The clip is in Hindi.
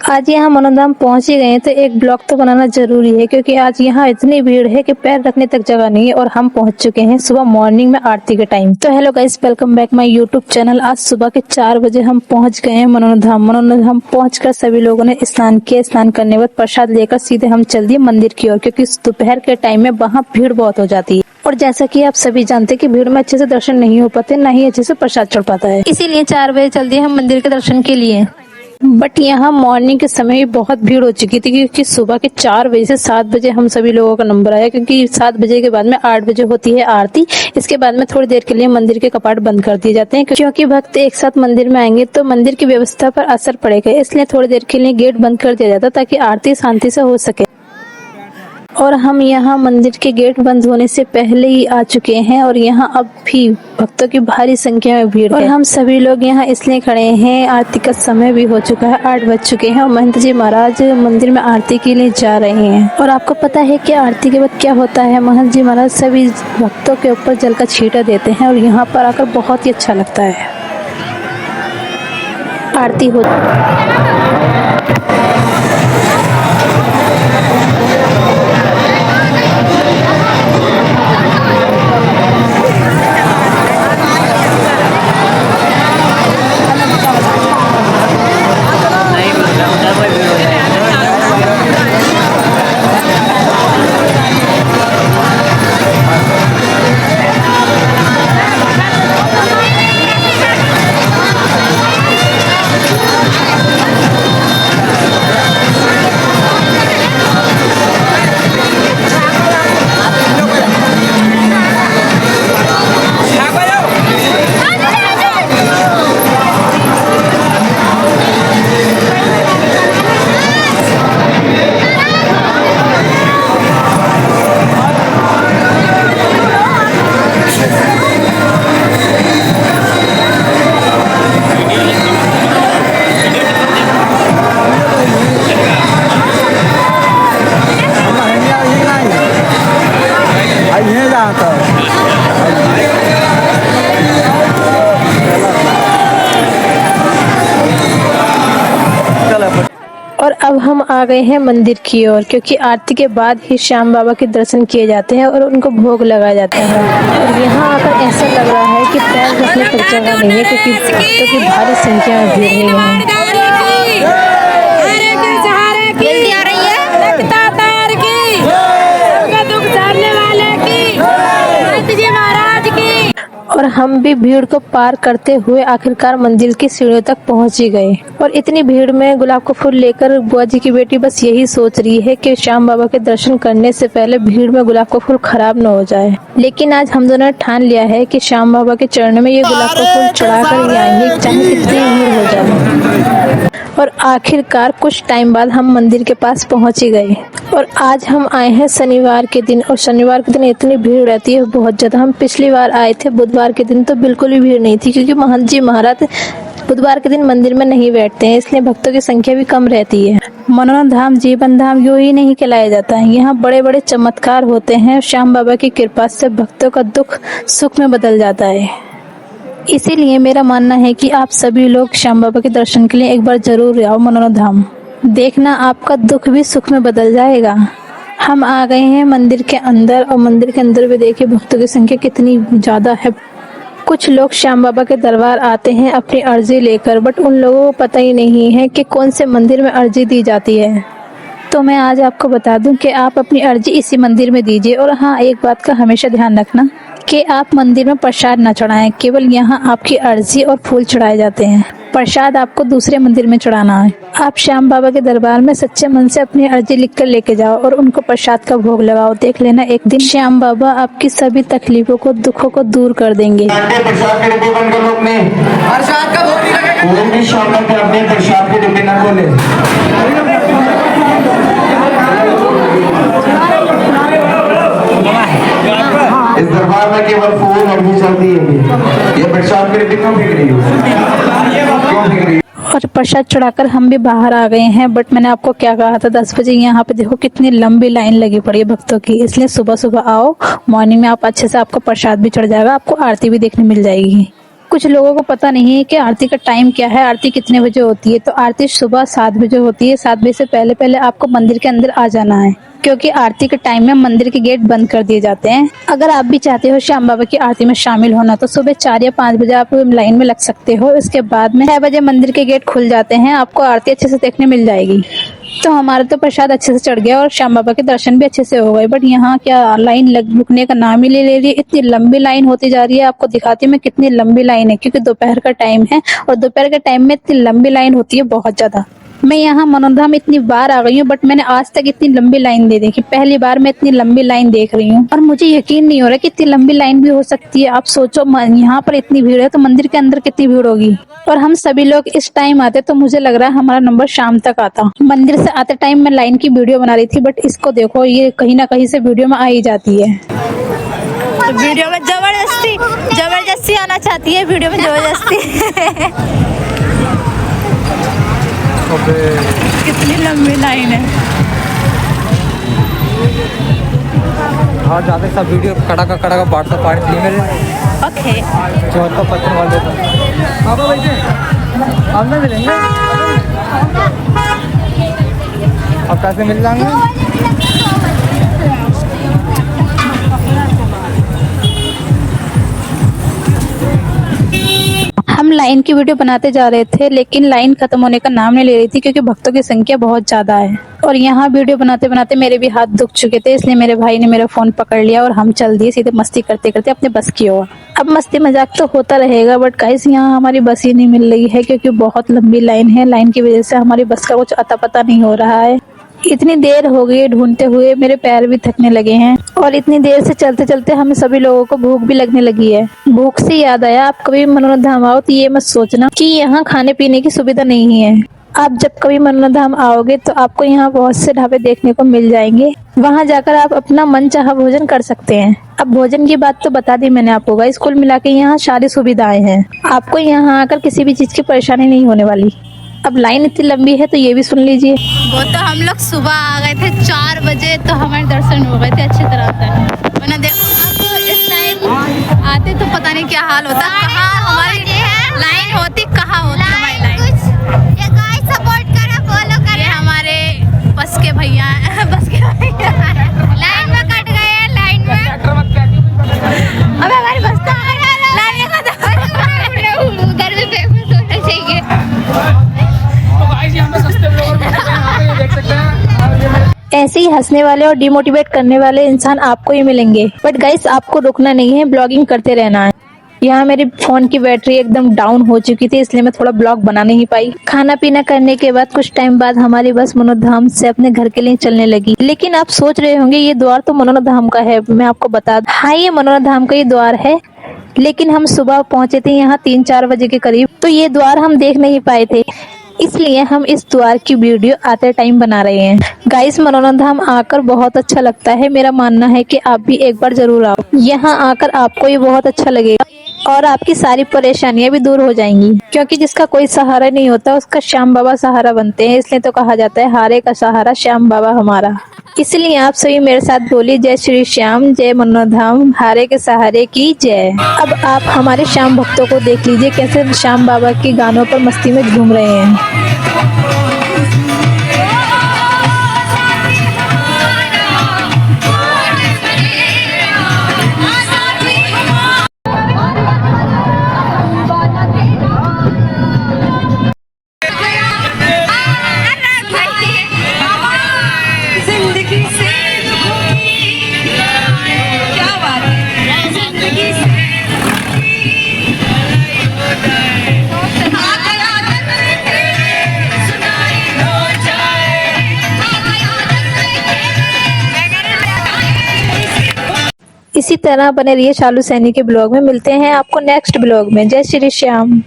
आज यहाँ मनोधाम पहुँच ही गए हैं तो एक ब्लॉग तो बनाना जरूरी है, क्योंकि आज यहाँ इतनी भीड़ है कि पैर रखने तक जगह नहीं है। और हम पहुँच चुके हैं सुबह मॉर्निंग में आरती के टाइम। तो hello guys, welcome back my YouTube channel. आज सुबह के 4 बजे हम पहुँच गए हैं मनोधाम। मनोधाम पहुँचकर सभी लोगों ने स्नान किया। स्नान करने के बाद प्रसाद लेकर सीधे हम चल दिए मंदिर की ओर, क्योंकि दोपहर के टाइम में वहाँ भीड़ बहुत हो जाती है। और जैसा कि आप सभी जानते हैं कि भीड़ में अच्छे से दर्शन नहीं हो पाते, ना ही अच्छे से प्रसाद चढ़ पाता है। इसीलिए 4 बजे चल दिए हम मंदिर के दर्शन के लिए। बट यहाँ मॉर्निंग के समय भी बहुत भीड़ हो चुकी थी, क्योंकि सुबह के 4 बजे से 7 बजे हम सभी लोगों का नंबर आया, क्योंकि 7 बजे के बाद में 8 बजे होती है आरती। इसके बाद में थोड़ी देर के लिए मंदिर के कपाट बंद कर दिए जाते हैं, क्योंकि भक्त एक साथ मंदिर में आएंगे तो मंदिर की व्यवस्था पर असर पड़ेगा। इसलिए थोड़ी देर के लिए गेट बंद कर दिया जाता ताकि आरती शांति से हो सके। और हम यहाँ मंदिर के गेट बंद होने से पहले ही आ चुके हैं और यहाँ अब भी भक्तों की भारी संख्या में भीड़ है। और हम सभी लोग यहाँ इसलिए खड़े हैं, आरती का समय भी हो चुका है, 8 बज चुके हैं और महंत जी महाराज मंदिर में आरती के लिए जा रहे हैं। और आपको पता है कि आरती के बाद क्या होता है, महंत जी महाराज सभी भक्तों के ऊपर जल का छींटा देते हैं और यहाँ पर आकर बहुत ही अच्छा लगता है। आरती हो और अब हम आ गए हैं मंदिर की ओर, क्योंकि आरती के बाद ही श्याम बाबा के दर्शन किए जाते हैं और उनको भोग लगाया जाता है। और यहाँ आकर ऐसा लग रहा है कि पैर रखने तक जगह नहीं है, क्योंकि भक्तों की भारी संख्या में भीड़ है यहाँ। और हम भी भीड़ को पार करते हुए आखिरकार मंदिर की सीढ़ियों तक पहुंच ही गए। और इतनी भीड़ में गुलाब का फूल लेकर बुआ जी की बेटी बस यही सोच रही है कि श्याम बाबा के दर्शन करने से पहले भीड़ में गुलाब का फूल खराब न हो जाए। लेकिन आज हम दोनों ने ठान लिया है कि श्याम बाबा के चरणों में ये गुलाब का फूल चढ़ाकर ही आएंगे, चाहे कितनी भीड़ हो जाए। और आखिरकार कुछ टाइम बाद हम मंदिर के पास पहुंच ही गए। और आज हम आए हैं शनिवार के दिन, और शनिवार के दिन इतनी भीड़ रहती है बहुत ज्यादा। हम पिछली बार आए थे बुधवार के दिन तो बिल्कुल भी भीड़ नहीं थी, क्योंकि महंत जी महाराज बुधवार के दिन मंदिर में नहीं बैठते हैं, इसलिए भक्तों की संख्या भी कम रहती है। मनोधाम जीवन धाम यूं ही नहीं कहलाया जाता है, यहाँ बड़े बड़े चमत्कार होते हैं। श्याम बाबा की कृपा से भक्तों का दुख सुख में बदल जाता है। इसीलिए मेरा मानना है कि आप सभी लोग श्याम बाबा के दर्शन के लिए एक बार जरूर आओ मनोधाम। देखना आपका दुख भी सुख में बदल जाएगा। हम आ गए हैं मंदिर के अंदर, और मंदिर के अंदर भी देखिए भक्तों की संख्या कितनी ज्यादा है। कुछ लोग श्याम बाबा के दरबार आते हैं अपनी अर्जी लेकर, बट उन लोगों को पता ही नहीं है कि कौन से मंदिर में अर्जी दी जाती है। तो मैं आज आपको बता दूं कि आप अपनी अर्जी इसी मंदिर में दीजिए। और हाँ, एक बात का हमेशा ध्यान रखना कि आप मंदिर में प्रसाद न चढ़ाएं, केवल यहाँ आपकी अर्जी और फूल चढ़ाए जाते हैं। प्रसाद आपको दूसरे मंदिर में चढ़ाना है। आप श्याम बाबा के दरबार में सच्चे मन से अपनी अर्जी लिखकर लेके जाओ और उनको प्रसाद का भोग लगाओ। देख लेना, एक दिन श्याम बाबा आपकी सभी तकलीफों को, दुखों को दूर कर देंगे। इस दरबार में केवल फूल और भी चलती है। ये प्रसाद के लिए क्यों बिक रही हो? और प्रसाद चढ़ाकर हम भी बाहर आ गए हैं। बट मैंने आपको क्या कहा था, 10 बजे यहाँ पे देखो कितनी लंबी लाइन लगी पड़ी है भक्तों की। इसलिए सुबह सुबह आओ, मॉर्निंग में आप अच्छे से, आपको प्रसाद भी चढ़ जाएगा, आपको आरती भी देखने मिल जाएगी। कुछ लोगों को पता नहीं है कि आरती का टाइम क्या है, आरती कितने बजे होती है। तो आरती सुबह 7 बजे होती है। 7 बजे से पहले पहले आपको मंदिर के अंदर आ जाना है, क्योंकि आरती के टाइम में मंदिर के गेट बंद कर दिए जाते हैं। अगर आप भी चाहते हो श्याम बाबा की आरती में शामिल होना तो सुबह 4 या 5 बजे आप लाइन में लग सकते हो। इसके बाद में 6 बजे मंदिर के गेट खुल जाते हैं, आपको आरती अच्छे से देखने मिल जाएगी। तो हमारा तो प्रसाद अच्छे से चढ़ गया और श्याम बाबा के दर्शन भी अच्छे से हो गए। बट यहाँ क्या लाइन रुकने का नाम ही ले रही है। इतनी लंबी लाइन होती जा रही है। आपको दिखाती हूँ मैं कितनी लंबी लाइन है, क्योंकि दोपहर का टाइम है और दोपहर के टाइम में इतनी लंबी लाइन होती है, बहुत ज्यादा। मैं यहाँ मनोरम इतनी बार आ गई हूँ, बट मैंने आज तक इतनी लंबी लाइन दे देखी। पहली बार मैं इतनी लंबी लाइन देख रही हूँ और मुझे यकीन नहीं हो रहा कि इतनी लंबी लाइन भी हो सकती है। आप सोचो, यहाँ पर इतनी भीड़ है तो मंदिर के अंदर कितनी भीड़ होगी। और हम सभी लोग इस टाइम आते तो मुझे लग रहा है हमारा नंबर शाम तक आता। मंदिर से आते टाइम मैं लाइन की वीडियो बना रही थी, बट इसको देखो, ये कहीं ना कहीं से वीडियो में आ ही जाती है। तो वीडियो में जबरदस्ती आना चाहती है, वीडियो में जबरदस्ती। कितनी लंबी लाइन है। हाँ, जाते सब वीडियो कड़ा का व्हाट्सएप पार्ट लिए मेरे। ओके, 54-55 वाले आप बैठे आप ना मिलेंगे, अब कैसे मिल जाएंगे। हम लाइन की वीडियो बनाते जा रहे थे, लेकिन लाइन खत्म होने का नाम नहीं ले रही थी, क्योंकि भक्तों की संख्या बहुत ज्यादा है। और यहाँ वीडियो बनाते बनाते मेरे भी हाथ दुख चुके थे, इसलिए मेरे भाई ने मेरा फोन पकड़ लिया और हम चल दिए सीधे मस्ती करते करते अपने बस की ओर। अब मस्ती मजाक तो होता रहेगा, बट गाइस यहाँ हमारी बस ही नहीं मिल रही है, क्योंकि बहुत लंबी लाइन है। लाइन की वजह से हमारी बस का कुछ अता पता नहीं हो रहा है। इतनी देर हो गई ढूंढते हुए, मेरे पैर भी थकने लगे हैं और इतनी देर से चलते चलते हमें सभी लोगों को भूख भी लगने लगी है। भूख से याद आया, आप कभी मनोरम आओ तो ये मत सोचना कि यहाँ खाने पीने की सुविधा नहीं है। आप जब कभी मनोरम आओगे तो आपको यहाँ बहुत से ढाबे देखने को मिल जाएंगे। वहाँ जाकर आप अपना मनचाहा भोजन कर सकते हैं। अब भोजन की बात तो बता दी मैंने आपको गाइस, कुल मिला के यहाँ सारी सुविधाएं हैं। आपको यहाँ आकर किसी भी चीज की परेशानी नहीं होने वाली। अब लाइन इतनी लंबी है तो ये भी सुन लीजिए। वो तो हम लोग सुबह आ गए थे 4 बजे, तो हमारे दर्शन हो गए थे अच्छी तरह से। वरना देखो अब इस टाइम आते तो पता नहीं क्या हाल होता, कहाँ हमारी लाइन होती, कहाँ होती हमारी लाइन। ये गाइस सपोर्ट करो, फॉलो करो। ये हमारे बस के भैया हैं, बस के भैया लाइन में कट गए हैं, लाइन में। अबे हमारी बस तो लाइन में उधर भी फेमस होना चाहिए। ऐसे ही हंसने वाले और डिमोटिवेट करने वाले इंसान आपको ही मिलेंगे। बट गाइस, आपको रुकना नहीं है, ब्लॉगिंग करते रहना है। यहाँ मेरी फोन की बैटरी एकदम डाउन हो चुकी थी, इसलिए मैं थोड़ा ब्लॉग बना नहीं पाई। खाना पीना करने के बाद कुछ टाइम बाद हमारी बस मनोधाम से अपने घर के लिए चलने लगी। लेकिन आप सोच रहे होंगे ये द्वार तो मनोधाम का है। मैं आपको बता दूं, हाँ, ये मनोधाम का ही द्वार है, लेकिन हम सुबह पहुंचे थे यहाँ 3-4 बजे के करीब, तो ये द्वार हम देख नहीं पाए थे। इसलिए हम इस द्वार की वीडियो आते टाइम बना रहे हैं। गाइस, मनोरंधाम आकर बहुत अच्छा लगता है। मेरा मानना है कि आप भी एक बार जरूर आओ। यहाँ आकर आपको ये बहुत अच्छा लगेगा और आपकी सारी परेशानियां भी दूर हो जाएंगी, क्योंकि जिसका कोई सहारा नहीं होता उसका श्याम बाबा सहारा बनते हैं। इसलिए तो कहा जाता है हारे का सहारा श्याम बाबा हमारा। इसलिए आप सभी मेरे साथ बोलिए, जय श्री श्याम, जय मनोधाम, हारे के सहारे की जय। अब आप हमारे श्याम भक्तों को देख लीजिए कैसे श्याम बाबा के गानों पर मस्ती में झूम रहे हैं। इसी तरह बने रहिए शालू सैनी के ब्लॉग में। मिलते हैं आपको नेक्स्ट ब्लॉग में। जय श्री श्याम।